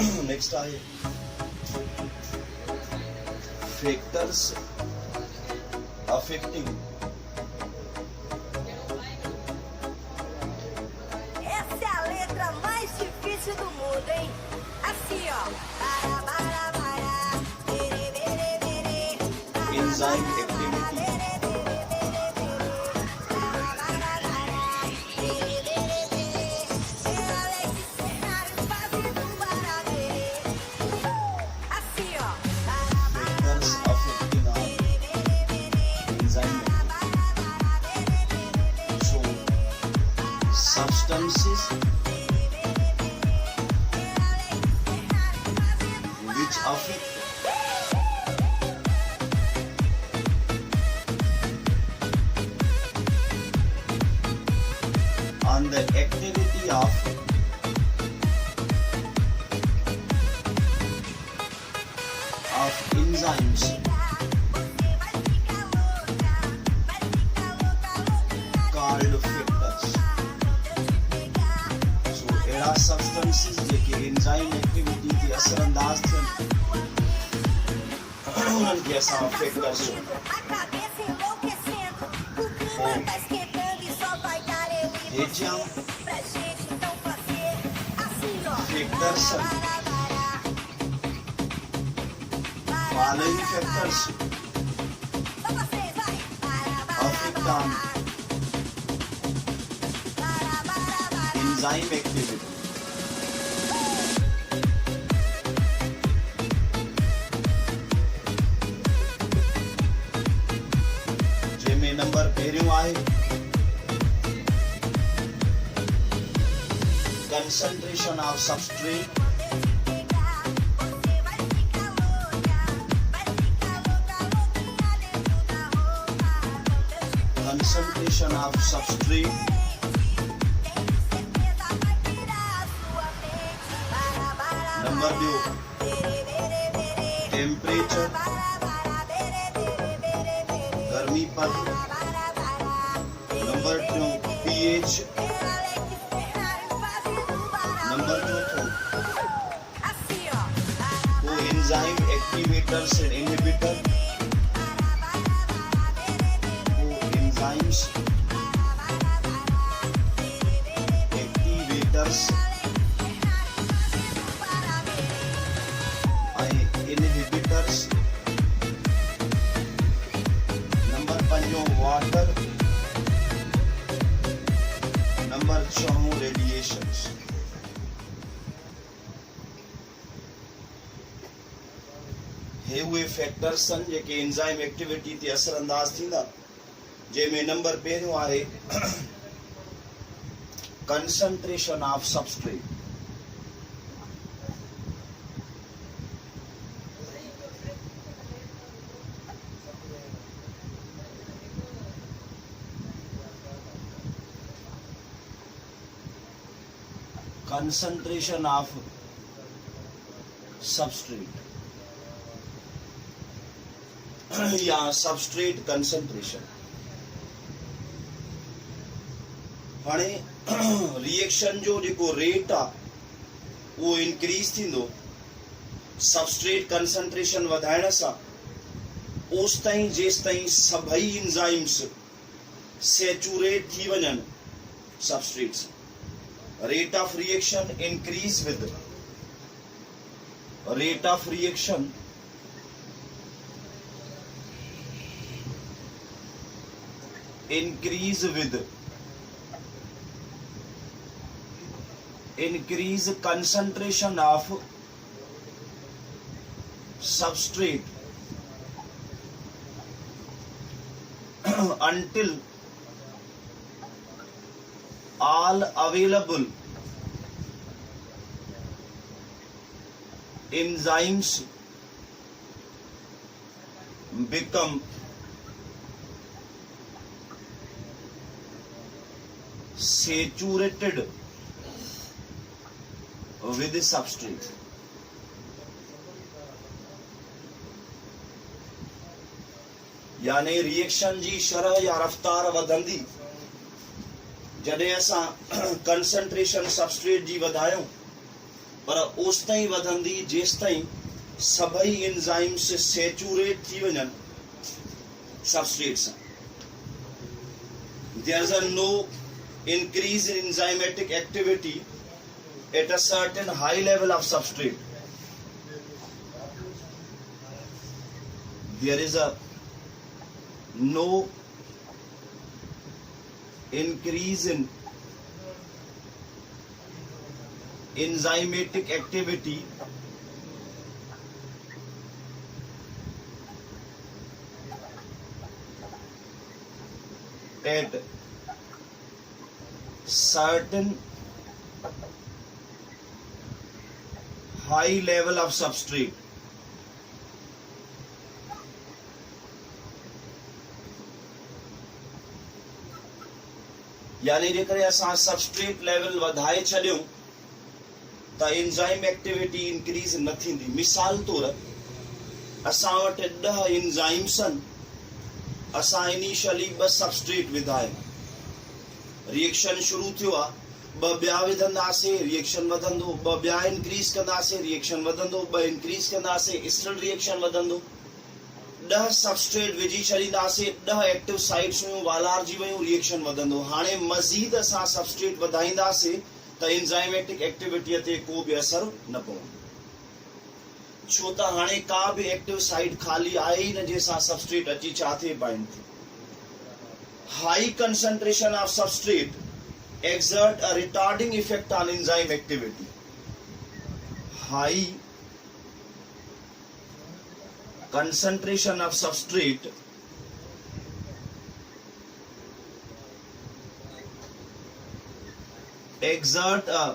Next आहे factors affecting Essa é a letra mais difícil do mundo, hein? Assim, ó. Para, para, para. Bere, bere, bere. enzyme activity Assim, ó. factors affecting our enzyme activity. So substances which affect on the activity of enzymes called factors. So एड़ा substances जेके enzyme activity के असरअंदाज थियन उन्हनि खे असां factors A cabeça enlouquecendo, o clima tá esquentando e só vai dar eu e हेठियां você. Pra gente então fazer assim, ó. factors following factors Só vocês, vai. affect on enzyme activity. जंहिंमें number पहिरियों आहे concentration of substrate concentration of substrate number 2 temperature गर्मी पर number 2 pH number 4 को enzyme activators and inhibitor को enzymes activators and inhibitors number 5 water number 6 radiations हे उहे factors आहिनि जेके enzyme activity ते असरअंदाज थींदा जंहिंमें नंबर पहिरियों आहे concentration of substrate concentration of substrate या substrate concentration हाणे रिएक्शन जो जेको रेट आहे उहो इंक्रीज थींदो सबस्ट्रेट कंसंट्रेशन वधाइण सां ओस ताईं जेसि ताईं सभई एंजाइम्स सैचुरेट थी वञनि सबस्ट्रेट सां rate of reaction increase with rate of reaction increase with increase concentration of substrate until all available enzymes become saturated with the substrate. यानी रिएक्शन जी शरह या रफ्तार वधंदी जॾहिं असां कंसंट्रेशन सबस्ट्रेट जी वधायूं पर ओस ताईं वधंदी जेस ताईं सभई एंजाइम्स सैचुरेट थी वञनि सबस्ट्रेट सां. There is no increase in enzymatic activity at a certain high level of substrate. There is no increase in enzymatic activity at certain high level of substrate. यानी जेकर असां सबस्ट्रेट लेवल वधाए छॾियूं त enzyme activity increase न थींदी. मिसाल तौर असां वटि 10 एंजाइम्स आहिनि, असां इनिशियली 2 सबस्ट्रेट विधाए, रिएक्शन शुरू थियो आहे, 2 ॿिया विझंदासीं, रिएक्शन वधंदो, 2 ॿिया इंक्रीज कंदासीं, रिएक्शन वधंदो, 2 इंक्रीज कंदासीं, स्टिल रिएक्शन वधंदो. 10 सबस्ट्रेट विझी छॾींदासीं, 10 एक्टिव साइट्स हुयूं, वालारजी वयूं, रिएक्शन वधंदो. हाणे मज़ीद असां सबस्ट्रेट वधाईंदासीं त एंजाइमेटिक एक्टिविटीअ ते को बि असर न पवंदो. छो त हाणे का बि एक्टिव साइट खाली आहे ई न जंहिंसां सबस्ट्रेट अची छा थिए बाइंड थिए. High concentration of substrate exert a retarding effect on enzyme activity. High concentration of substrate exert a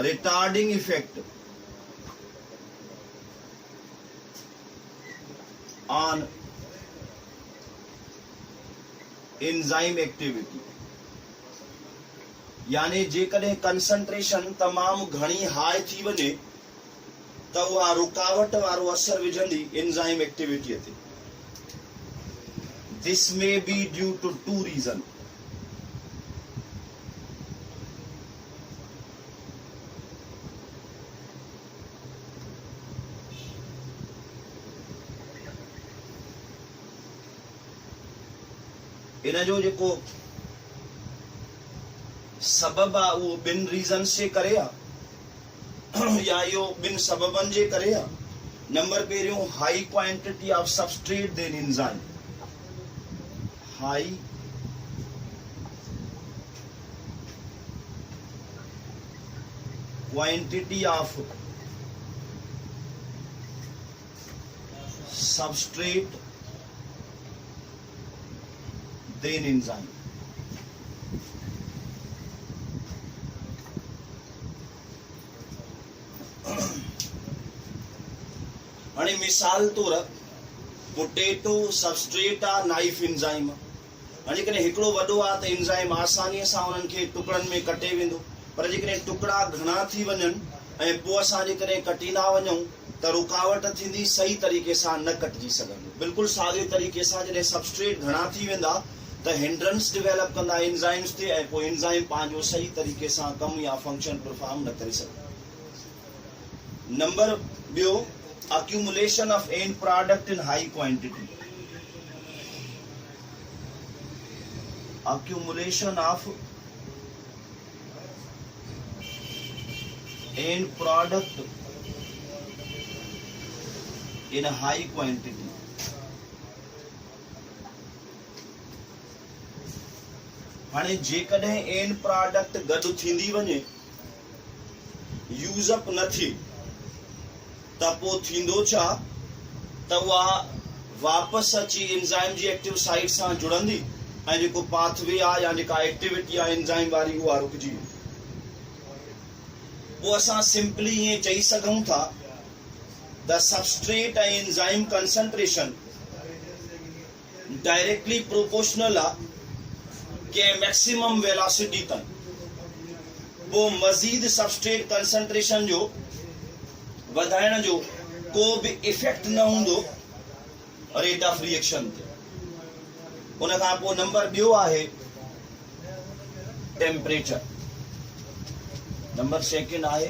retarding effect on enzyme activity. यानी जेकॾहिं कंसंट्रेशन तमाम घणी हाई थी वञे त उहा रुकावट वारो असर विझंदी एंजाइम एक्टिविटीअ ते. This may be due to 2 reason. इन जो जेको सबब आहे उहो 2 रीज़न जे करे आहे या इहो 2 सबबनि जे करे आहे. नंबर पहिरियों high quantity of substrate than enzyme. High quantity of substrate than enzyme. हाणे मिसाल तौर पोटेटो सबस्ट्रेट आहे, नाइफ एंजाइम. हाणे जेकॾहिं हिकिड़ो वॾो आहे त एंजाइम आसानीअ सां उन्हनि खे टुकड़नि में कटे वेंदो. पर जेकॾहिं टुकड़ा घणा थी वञनि ऐं पोइ असां जेकॾहिं कटींदा वञूं त रुकावट थींदी, सही तरीक़े सां न कटिजी सघंदो. बिल्कुलु साॻे तरीक़े सां जॾहिं सबस्ट्रेट घणा थी वेंदा त हिंड्रेंस डेवलप कंदा एंजाइम्स ते ऐं पोइ एंजाइम पंहिंजो सही तरीक़े सां कमु या फंक्शन परफॉर्म न करे सघंदा. नंबर ॿियो, accumulation of end product in high quantity. Accumulation of end product in a high quantity. हाणे जेकॾहिं एंड प्रोडक्ट गॾु थींदी वञे, यूज़ अप न थिए त पोइ थींदो छा त उहा वापसि अची एंजाइम जी एक्टिव साइट सां जुड़ंदी ऐं जेको पाथवे आहे या जेका एक्टिविटी आहे एंजाइम वारी उहा रुकिजी वेंदी. पोइ असां सिंपली ईअं चई सघूं था द सबस्ट्रेट ऐं एंजाइम कंसंट्रेशन डायरेक्टली प्रोपोर्शनल आहे कंहिं मैक्सिमम वेलोसिटी ताईं. पोइ मज़ीद सबस्ट्रेट कंसंट्रेशन जो वधाइण जो को बि इफेक्ट न हूंदो रेट ऑफ रिएक्शन ते. उन खां पोइ नंबर ॿियो आहे टेम्परेचर. नंबर सेकंड आहे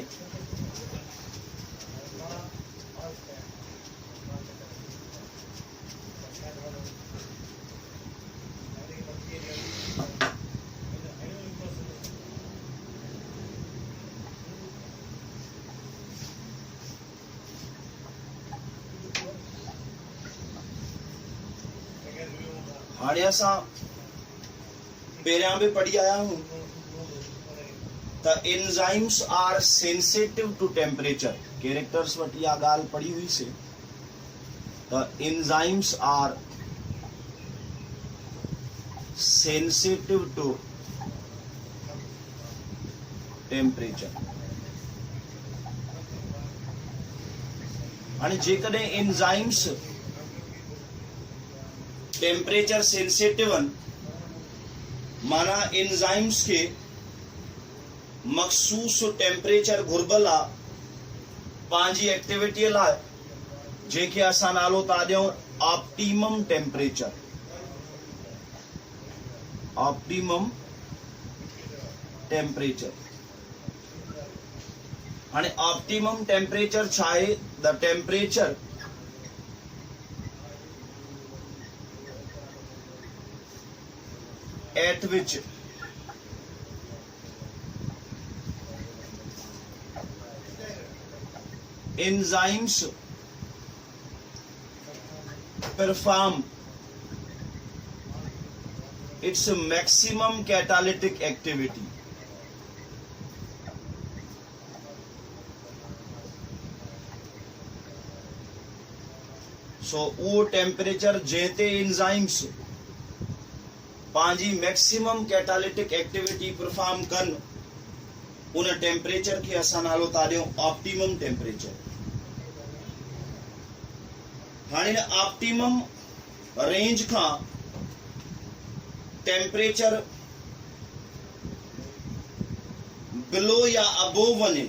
हाणे असां पहिरियां बि पढ़ी आया हूं त enzymes are sensitive to temperature characters वटि इहा ॻाल्हि पढ़ी हुईसीं त enzymes are sensitive to temperature हाणे जेकॾहिं एंजाइम्स टेम्परेचर सेंसिटिव आहिनि माना एंजाइम्स के मखसूस टेम्परेचर घुर्बल आहे पंहिंजी एक्टिविटी लाइ जंहिंखे असां नालो था ॾियूं ऑप्टिमम टेम्परेचर ऑप्टिमम टेम्परेचर हाणे ऑप्टिमम टेम्परेचर छा आहे the temperature at which enzymes perform its maximum catalytic activity. So वो टेम्परेचर जेते एंजाइम्स पंहिंजी मैक्सिमम कैटालिटिक एक्टिविटी परफॉर्म कन उन टेम्परेचर खे असां नालो था ॾियूं ऑप्टिमम टेम्परेचर हाणे ऑप्टिमम रेंज खां टेम्परेचर बिलो या अबोव वञे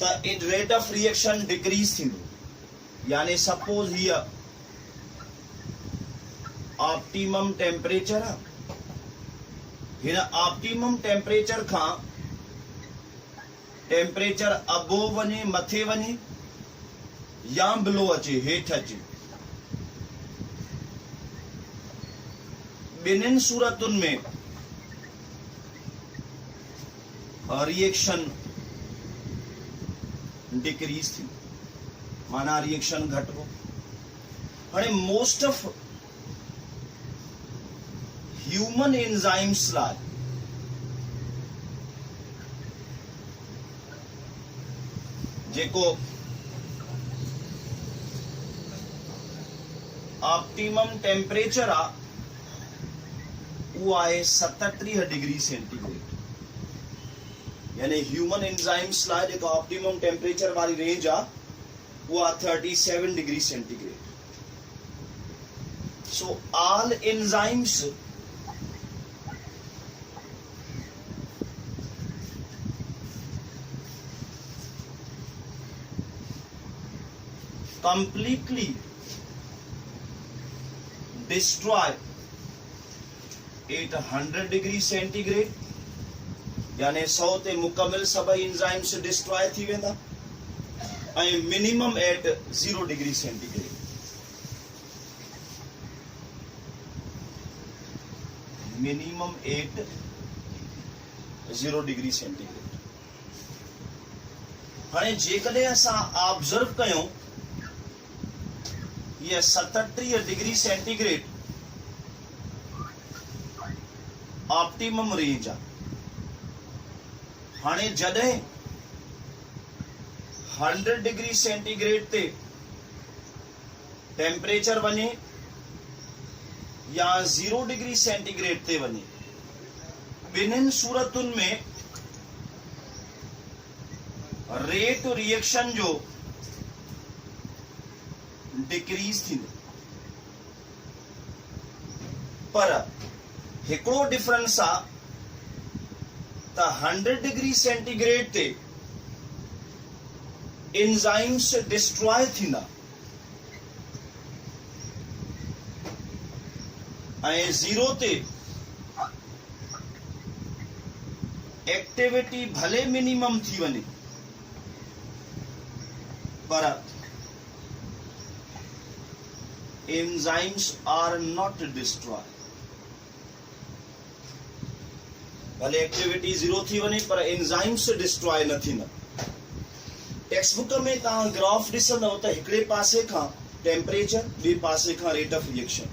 त रेट ऑफ रिएक्शन डिक्रीज थींदो यानी सपोज हीअ ऑप्टिमम टेम्परेचर हिन ऑप्टिमम टेम्परेचर खां टेम्परेचर अबोव वञे मथे वञे या बिलो अचे हेठि अचे ॿिन्हिनि सूरतुनि में रिएक्शन डिक्रीज थी माना रिएक्शन घटिबो हाणे मोस्ट ऑफ ह्यूमन एंजाइम्स लाइ जेको ऑप्टिमम टेम्परेचर आहे उहो आहे 37 डिग्री सेंटीग्रेड यानी ह्यूमन एंजाइम्स लाइ जेका ऑप्टिमम टेम्परेचर वारी रेंज आहे उहा 37 degree centigrade so all enzymes completely destroy at 100 degree centigrade यानी 100 ते मुकमिल सभई एंजाइम्स डिस्ट्रॉय थी वेंदा ऐं minimum at 0 degree centigrade minimum at 0 degree centigrade हाणे जेकॾहिं असां ऑब्जर्व कयूं ये 37 डिग्री सेंटीग्रेड ऑप्टिमम रेंज आहे हाणे जॾहिं 100 डिग्री सेंटीग्रेड ते टेम्परेचर वञे या 0 डिग्री सेंटीग्रेड ते वञे ॿिन्हिनि सूरतुनि में रेट रिएक्शन जो डिक्रीज थींदो पर हिकिड़ो डिफरेंस आहे त 100 डिग्री सेंटीग्रेड ते एंजाइम्स डिस्ट्रॉय थींदा ऐं 0 ते एक्टिविटी भले मिनिमम थी वञे पर एंजाइम्स आर नॉट डिस्ट्रॉय। भले एक्टिविटी 0 थी वञे पर एंजाइम्स डिस्ट्रॉय न थींदा। टेक्स्ट बुक में तव्हां ग्राफ ॾिसंदव त हिकिड़े पासे खां टेम्परेचर, ॿिए पासे खां rate of reaction.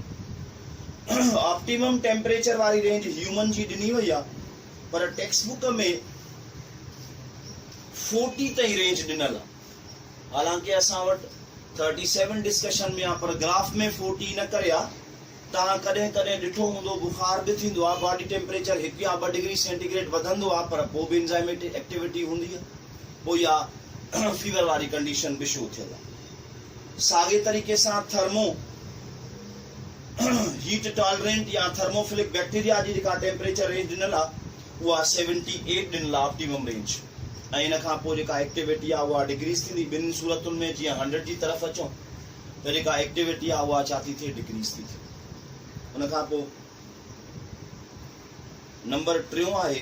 Optimum temperature वारी रेंज ह्यूमन जी ॾिनी वई आहे पर टेक्स्ट बुक में 40 ताईं रेंज ॾिनल आहे। हालांकि असां वटि 37 डिस्कशन में आहे पर ग्राफ में 40 न करे आहे। तव्हां कॾहिं कॾहिं ॾिठो हूंदो बुखार बि थींदो आहे, बॉडी टेम्परेचर 1 या 2 डिग्री सेंटीग्रेड वधंदो आहे पर पोइ बि एंजाइमेटिक एक्टिविटी हूंदी आहे, पोइ या फीवर वारी कंडीशन बि शो थियल आहे। साॻे तरीक़े सां थर्मो हीट टॉलरेंट या थर्मोफिलिक बैक्टीरिया जी जेका टेम्परेचर रेंज ॾिनल आहे उहा 78 ॾिनल आहे ऑप्टिमम रेंज। ऐं इन खां पोइ जेका एक्टिविटी आहे उहा डिक्रीज़ थींदी। ॿिनि सूरतुनि में जीअं 100 जी तरफ़ अचूं त जेका एक्टिविटी आहे उहा छा थी थिए, डिक्रीज़ थी थिए। उन खां पोइ नंबर 3 आहे